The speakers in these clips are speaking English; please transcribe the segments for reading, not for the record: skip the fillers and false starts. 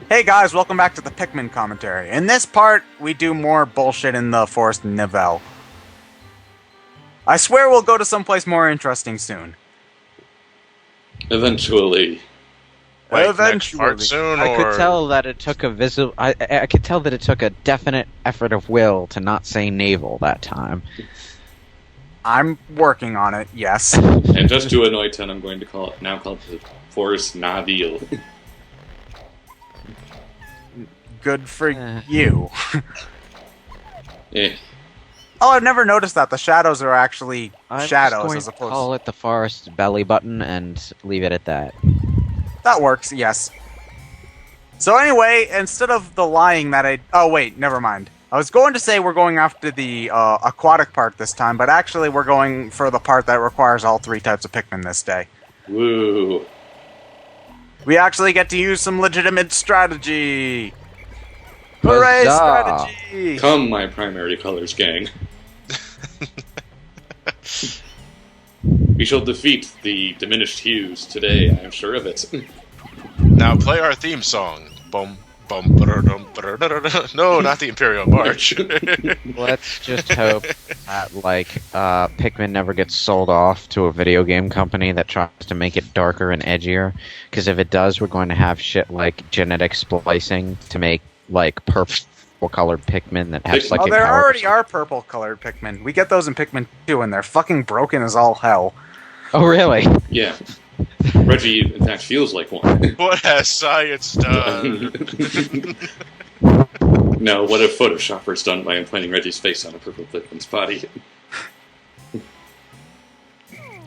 Hey guys, welcome back to the Pikmin commentary. In this part, we do more bullshit in the Forest Nivelle. I swear we'll go to someplace more interesting soon. Eventually. Like Eventually. next part soon, I or could tell that it took I could tell that it took a definite effort of will to not say navel that time. I'm working on it, yes. And just to annoy Ten, I'm going to call it the Forest Naville. Good for you. Eh. Oh, I've never noticed that. The shadows are actually I'm shadows just going as to opposed call it the forest belly button and leave it at that. That works, yes. So anyway, instead of the lying that oh wait, never mind. I was going to say we're going after the aquatic part this time, but actually we're going for the part that requires all three types of Pikmin this day. Woo. We actually get to use some legitimate strategy! Hooray, Huzzah. strategy! Come, my primary colors gang. We shall defeat the diminished hues today, I am sure of it. now play our theme song. Bum bum ba-da-dum, ba-da-da-da-da. No, not the Imperial March. Let's just hope that Pikmin never gets sold off to a video game company that tries to make it darker and edgier. Because if it does, we're going to have shit like genetic splicing to make purple-colored Pikmin that have psychic there powers. already are purple-colored Pikmin. We get those in Pikmin 2, and they're fucking broken as all hell. Oh, really? Yeah. Reggie, in fact, feels like one. What has science done? No, what if Photoshopper's done by implanting Reggie's face on a purple Pikmin's body?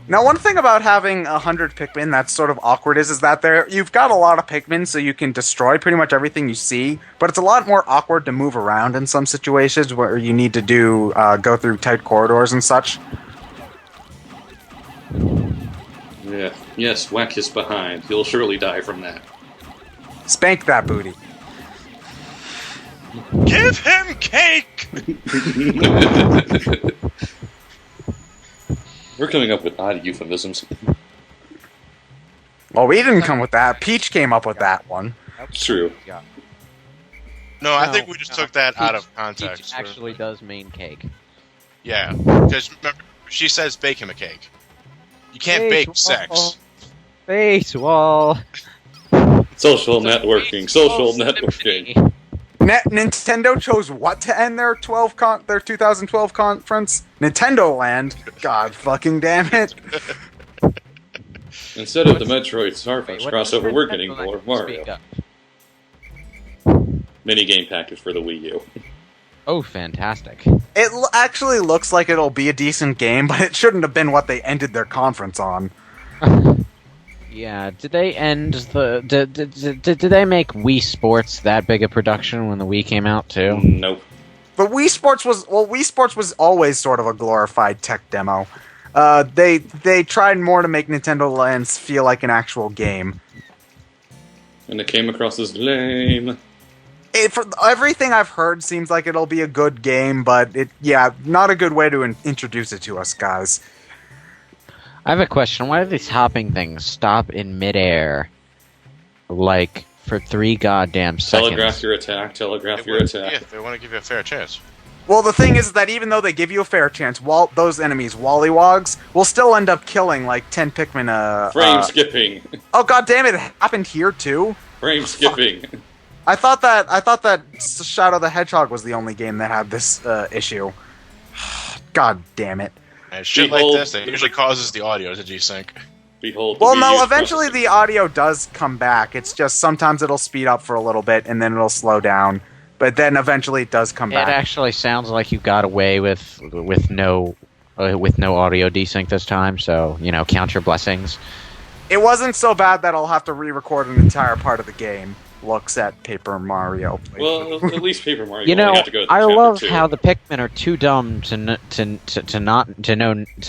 Now, one thing about having 100 Pikmin that's sort of awkward is that you've got a lot of Pikmin, so you can destroy pretty much everything you see, but it's a lot more awkward to move around in some situations where you need to go through tight corridors and such. Yeah. Yes, whack his behind. He'll surely die from that. Spank that booty. Give him cake! We're coming up with odd euphemisms. Well, we didn't come with that. Peach came up with that one. It's true. No, I think we just took that out of Peach context. actually does mean cake. Yeah, because remember, she says bake him a cake. You can't bake sex. Face wall. Social networking. Social networking. Nintendo chose what to end their 2012 conference? Nintendo Land. God fucking damn it. Instead of the Metroid Starfox crossover, we're getting more of Mario. Mini-game package for the Wii U. Oh, fantastic. It actually looks like it'll be a decent game, but it shouldn't have been what they ended their conference on. Yeah, did they end the... Did they make Wii Sports that big a production when the Wii came out, too? Nope. But Wii Sports was always sort of a glorified tech demo. They tried more to make Nintendo Lands feel like an actual game. And it came across as lame. For everything I've heard, seems like it'll be a good game, but not a good way to introduce it to us, guys. I have a question. Why do these hopping things stop in midair, like, for 3 goddamn seconds? Telegraph your attack, telegraph your attack. Yeah, they want to give you a fair chance. Well, the thing is that even though they give you a fair chance, those enemies, Wallywogs, will still end up killing like 10 Pikmin. Frame skipping. Oh god damn it! It happened here too. Frame skipping. I thought that Shadow the Hedgehog was the only game that had this issue. God damn it! And shit Behold. like this, it usually causes the audio to desync. Behold. Well, the no, Wii U's eventually processing. the audio does come back. It's just sometimes it'll speed up for a little bit and then it'll slow down. But then eventually it does come It back. actually sounds like you got away with no audio desync this time, so, count your blessings. It wasn't so bad that I'll have to re-record an entire part of the game. Looks at Paper Mario. Well, at least Paper Mario. You know, only had to go to I chapter love 2. how the Pikmin are too dumb to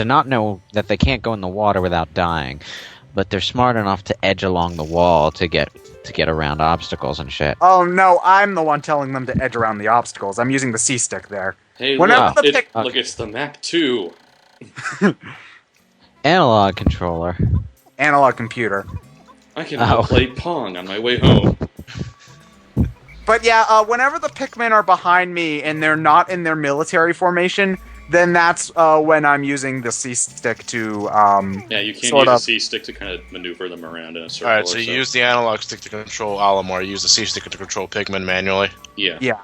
not know that they can't go in the water without dying, but they're smart enough to edge along the wall to get around obstacles and shit. Oh no, I'm the one telling them to edge around the obstacles. I'm using the C-stick there. Hey, Whenever look, the look, it's the Mac 2. Analog controller. Oh. Oh. Uh, analog computer. I can now play Pong on my way home. But yeah, whenever the Pikmin are behind me and they're not in their military formation, then that's when I'm using the C stick to Yeah, you can't sort use of the C stick to kind of maneuver them around in a circle. Alright, so you use the analog stick to control Olimar, you use the C stick to control Pikmin manually. Yeah. Yeah.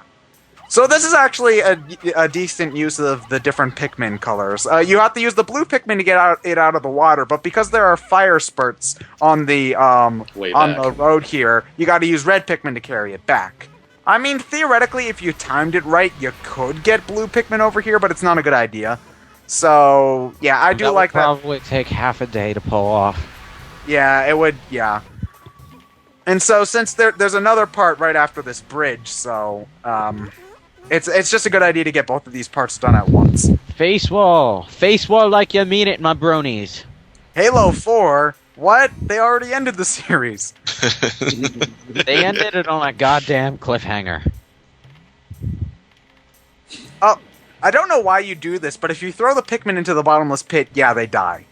So this is actually a decent use of the different Pikmin colors. You have to use the blue Pikmin to get it out of the water, but because there are fire spurts on the Way on back. the road here, you got to use red Pikmin to carry it back. I mean, theoretically, if you timed it right, you could get blue Pikmin over here, but it's not a good idea. So yeah, I do like That that. would probably take half a day to pull off. Yeah, it would. Yeah. And so since there's another part right after this bridge, so it's just a good idea to get both of these parts done at once. Face wall like you mean it, my bronies. Halo 4? What? They already ended the series. They ended it on a goddamn cliffhanger. Oh, I don't know why you do this, but if you throw the Pikmin into the bottomless pit, yeah, they die.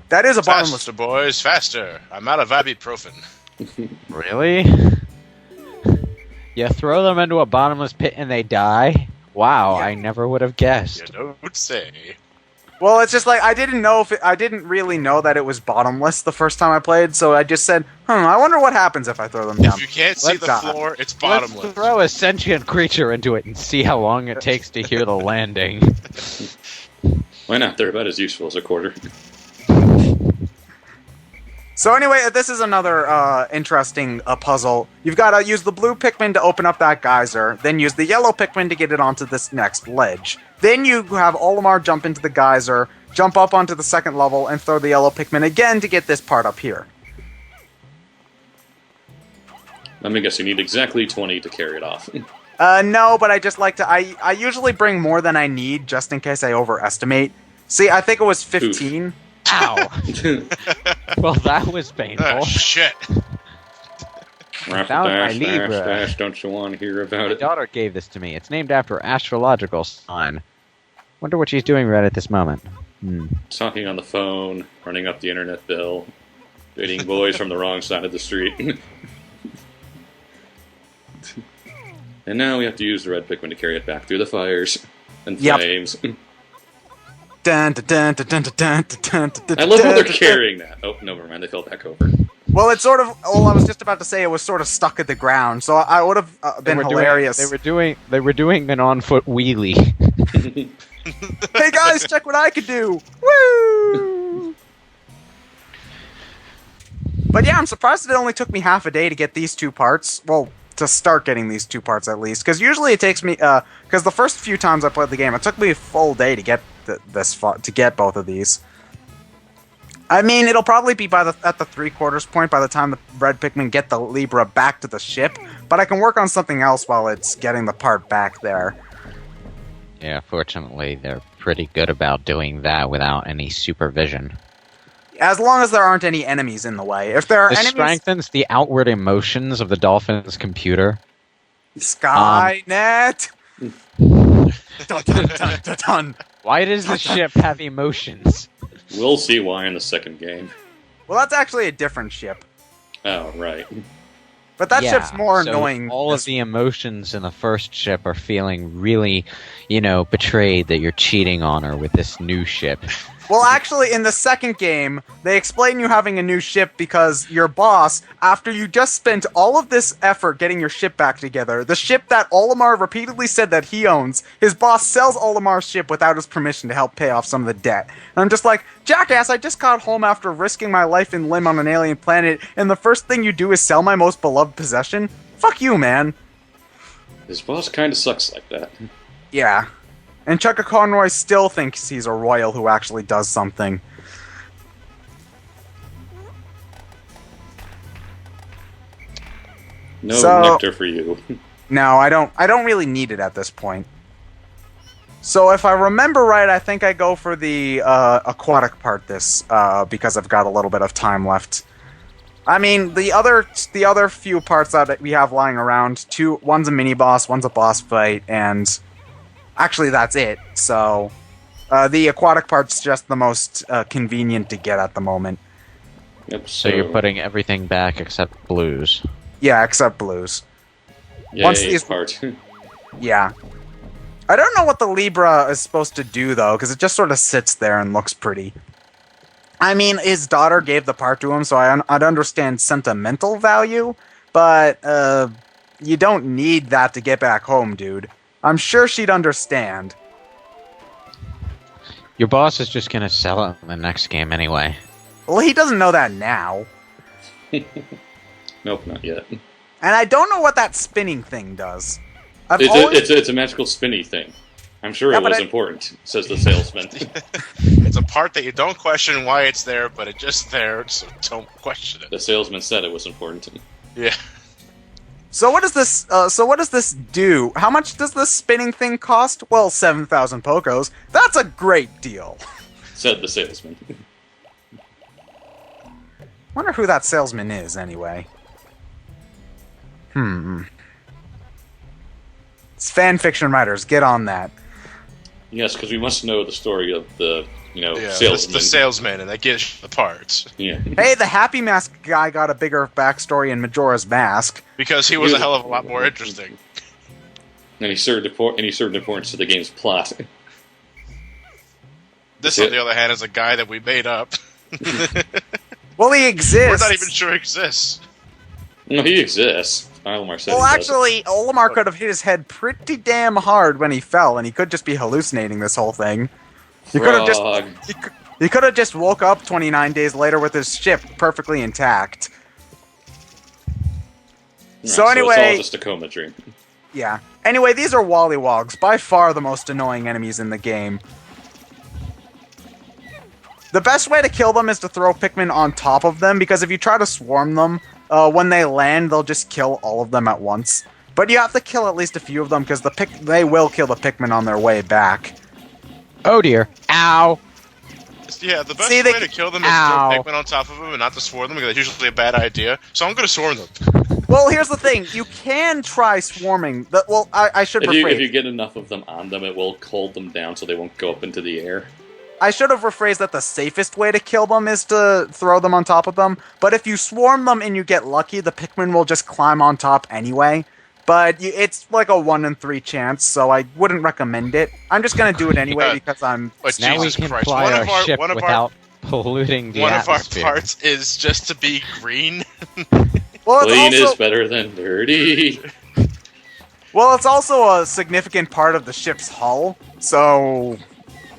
That is a bottomless. Faster, boys, faster! I'm out of ibuprofen. Really? You throw them into a bottomless pit and they die? Wow, Yeah. I never would have guessed. You don't say. Well, it's just like I didn't really know that it was bottomless the first time I played, so I just said, I wonder what happens if I throw them down. If you can't see Let's the die. floor, it's Let's bottomless. throw a sentient creature into it and see how long it takes to hear the landing. Why not? They're about as useful as a quarter. So anyway, this is another interesting puzzle. You've got to use the blue Pikmin to open up that geyser, then use the yellow Pikmin to get it onto this next ledge. Then you have Olimar jump into the geyser, jump up onto the second level, and throw the yellow Pikmin again to get this part up here. Let me guess, you need exactly 20 to carry it off. No, but I just like to... I usually bring more than I need, just in case I overestimate. See, I think it was 15. Ow! Well, that was painful. Oh, shit. Rapidash, found my dash, Libra. dash, don't you want to hear about My it? daughter gave this to me. It's named after astrological sign. Wonder what she's doing right at this moment. Talking on the phone, running up the internet bill, dating boys from the wrong side of the street. And now we have to use the red Pikmin to carry it back through the fires and Yep. flames. Dun, dun, dun, dun, dun, dun, dun, dun, dun, I love how dun, they're dun. carrying that. Oh, never mind, they fell back over. Well, it's sort of... Well, I was just about to say it was sort of stuck at the ground, so I would have been hilarious. They were doing an on-foot wheelie. Hey guys, check what I could do! Woo! But yeah, I'm surprised it only took me half a day to get these two parts. Well, to start getting these two parts at least, because usually it takes me. Because the first few times I played the game, it took me a full day to get this far, to get both of these. I mean, it'll probably be at the 3/4 point by the time the red Pikmin get the Libra back to the ship. But I can work on something else while it's getting the part back there. Yeah, fortunately, they're pretty good about doing that without any supervision. As long as there aren't any enemies in the way. If there are This enemies, strengthens the outward emotions of the dolphin's computer. Skynet. Dun, dun, dun, dun, dun. Why does the ship have emotions? We'll see why in the second game. Well, that's actually a different ship. Oh, right. But that Yeah, ship's more so annoying. All of the emotions in the first ship are feeling really, betrayed that you're cheating on her with this new ship. Well, actually, in the second game, they explain you having a new ship because your boss, after you just spent all of this effort getting your ship back together, the ship that Olimar repeatedly said that he owns, his boss sells Olimar's ship without his permission to help pay off some of the debt. And I'm just like, jackass, I just got home after risking my life and limb on an alien planet, and the first thing you do is sell my most beloved possession? Fuck you, man. His boss kind of sucks like that. Yeah. And Chucka Conroy still thinks he's a royal who actually does something. No So- nectar for you. No, I don't really need it at this point. So if I remember right, I think I go for the aquatic part this because I've got a little bit of time left. I mean, the other few parts that we have lying around, one's a mini boss, one's a boss fight, and actually that's it. So the aquatic part's just the most convenient to get at the moment. Yep, So you're putting everything back except blues. Yeah, except blues. Yay, Once these- part. Yeah. I don't know what the Libra is supposed to do, though, because it just sort of sits there and looks pretty. I mean, his daughter gave the part to him, so I'd understand sentimental value, but you don't need that to get back home, dude. I'm sure she'd understand. Your boss is just gonna sell it in the next game anyway. Well, he doesn't know that now. Nope, not yet. And I don't know what that spinning thing does. I've always... It's a magical spinny thing. I'm sure it was important, says the salesman. It's a part that you don't question why it's there, but it's just there, so don't question it. The salesman said it was important. Yeah. So what does this? So what does this do? How much does this spinning thing cost? Well, 7,000 Pokos. That's a great deal. Said the salesman. Wonder who that salesman is, anyway. It's fan fiction writers. Get on that. Yes, because we must know the story of the, Yeah, salesman. the salesman, and that gives you the parts. Yeah. Hey, the Happy Mask guy got a bigger backstory in Majora's Mask. Because he was a hell of a lot more interesting. And he served importance to the game's plot. This, on the other hand, is a guy that we made up. Well, he exists. We're not even sure he exists. No, he exists. Olimar said Well, he actually, Olimar could have hit his head pretty damn hard when he fell, and he could just be hallucinating this whole thing. He could have just he could have just woke up 29 days later with his ship perfectly intact. So anyway, it's all just a coma dream. Yeah. Anyway, these are Wollywogs, by far the most annoying enemies in the game. The best way to kill them is to throw Pikmin on top of them, because if you try to swarm them, when they land, they'll just kill all of them at once. But you have to kill at least a few of them, because they will kill the Pikmin on their way back. Oh dear. Ow! Yeah, the best See, way to kill them is to Ow. throw Pikmin on top of them and not to swarm them, because that's usually a bad idea. So I'm going to swarm them. Well, here's the thing. You can try swarming. I should rephrase. If you get enough of them on them, it will hold them down so they won't go up into the air. I should have rephrased that the safest way to kill them is to throw them on top of them. But if you swarm them and you get lucky, the Pikmin will just climb on top anyway. But it's like a 1 in 3 chance, so I wouldn't recommend it. I'm just gonna do it anyway because I'm... But Now Jesus we can Christ, fly our ship one of without polluting the one of our atmosphere. parts is just to be green. Well, Clean it's also, is better than dirty. well, it's also a significant part of the ship's hull, so...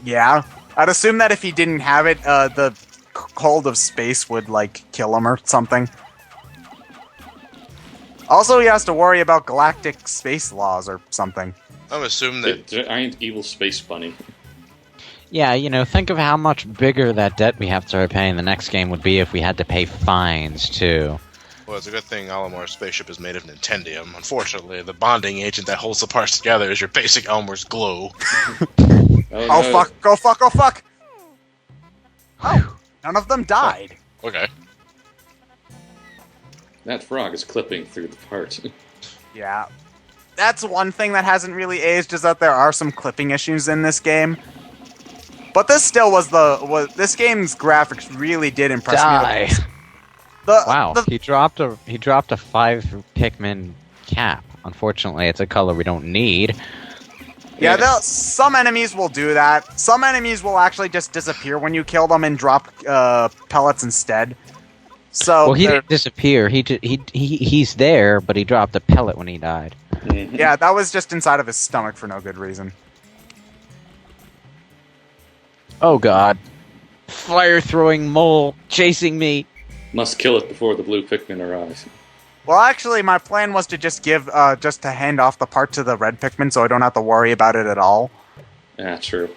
Yeah. I'd assume that if he didn't have it, the cold of space would, like, kill him or something. Also, he has to worry about galactic space laws or something. I'm assuming that There ain't evil space bunny. Yeah, think of how much bigger that debt we have to repay in the next game would be if we had to pay fines, too. well, it's a good thing Alamar's spaceship is made of Nintendium. Unfortunately, the bonding agent that holds the parts together is your basic Elmer's glue. Oh, no. fuck, oh, fuck, oh, fuck! Oh, none of them died. Okay. That frog is clipping through the part. Yeah. That's one thing that hasn't really aged, is that there are some clipping issues in this game. But this still this game's graphics really did impress Die. me. Wow, he dropped a 5 Pikmin cap. Unfortunately, it's a color we don't need. Yeah, some enemies will do that. Some enemies will actually just disappear when you kill them and drop pellets instead. So Well, he didn't disappear. He's there, but he dropped a pellet when he died. yeah, that was just inside of his stomach for no good reason. Oh God, fire-throwing mole chasing me. Must kill it before the blue Pikmin arrives. Well, actually, my plan was to just just to hand off the part to the red Pikmin, so I don't have to worry about it at all. Yeah, true.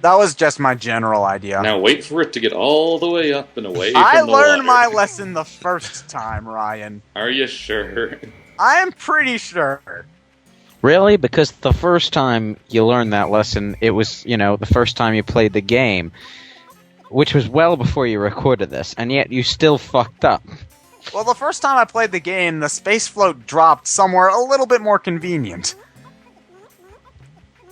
That was just my general idea. Now wait for it to get all the way up and away from I the learned my water. lesson the first time, Ryan. Are you sure? I am pretty sure. Really? Because the first time you learned that lesson, it was, the first time you played the game, which was well before you recorded this, and yet you still fucked up. Well, the first time I played the game, the space float dropped somewhere a little bit more convenient.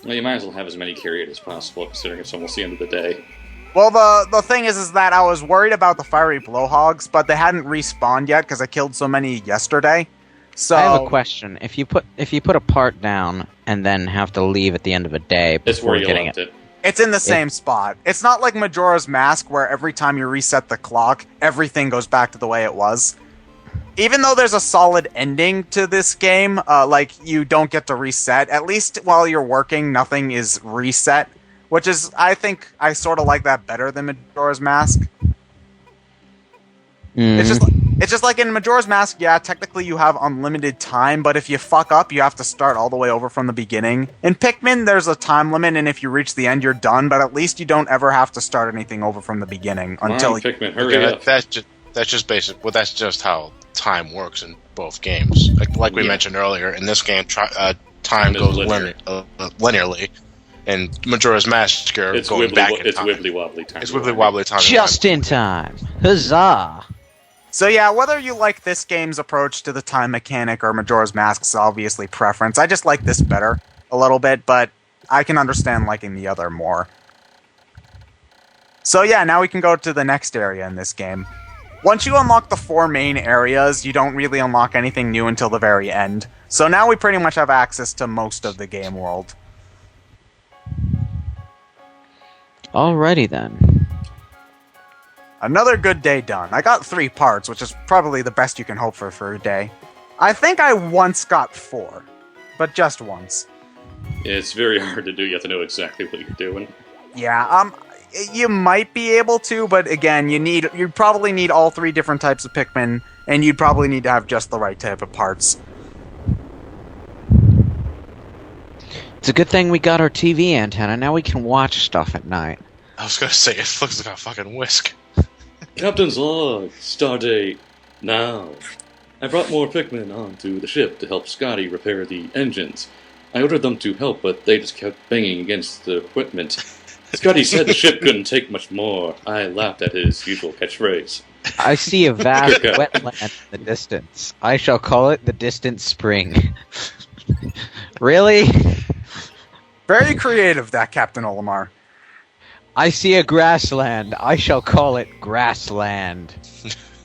Well, you might as well have as many carry it as possible, considering it's almost the end of the day. Well, the thing is that I was worried about the fiery blowhogs, but they hadn't respawned yet because I killed so many yesterday. So I have a question. If you put a part down and then have to leave at the end of a day That's before where you getting left it. it's in the same spot. It's not like Majora's Mask where every time you reset the clock, everything goes back to the way it was. Even though there's a solid ending to this game, like you don't get to reset, at least while you're working, nothing is reset. Which is, I think, I sort of like that better than Majora's Mask. It's just like in Majora's Mask, yeah, technically you have unlimited time, but if you fuck up, you have to start all the way over from the beginning. In Pikmin, there's a time limit, and if you reach the end, you're done, but at least you don't ever have to start anything over from the beginning until... Pikmin, hurry up. That's just basic. Well, that's just how time works in both games. Like we mentioned earlier, in this game, time goes linearly. And Majora's Mask, it's going back in time. It's wibbly wobbly time. It's wibbly wobbly time. Just in time. Huzzah! So yeah, whether you like this game's approach to the time mechanic or Majora's Mask is obviously preference. I just like this better a little bit, but I can understand liking the other more. So yeah, now we can go to the next area in this game. Once you unlock the 4 main areas, you don't really unlock anything new until the very end. So now we pretty much have access to most of the game world. Alrighty then. Another good day done. I got 3 parts, which is probably the best you can hope for a day. I think I once got 4, but just once. It's very hard to do. You have to know exactly what you're doing. Yeah, you might be able to, but again, you'd probably need all 3 different types of Pikmin, and you'd probably need to have just the right type of parts. It's a good thing we got our TV antenna. Now we can watch stuff at night. I was gonna say, it looks like a fucking whisk. Captain's log, stardate, now. I brought more Pikmin onto the ship to help Scotty repair the engines. I ordered them to help, but they just kept banging against the equipment. Scotty said the ship couldn't take much more. I laughed at his usual catchphrase. I see a vast wetland in the distance. I shall call it the distant spring. Really? Very creative, that Captain Olimar. I see a grassland. I shall call it grassland.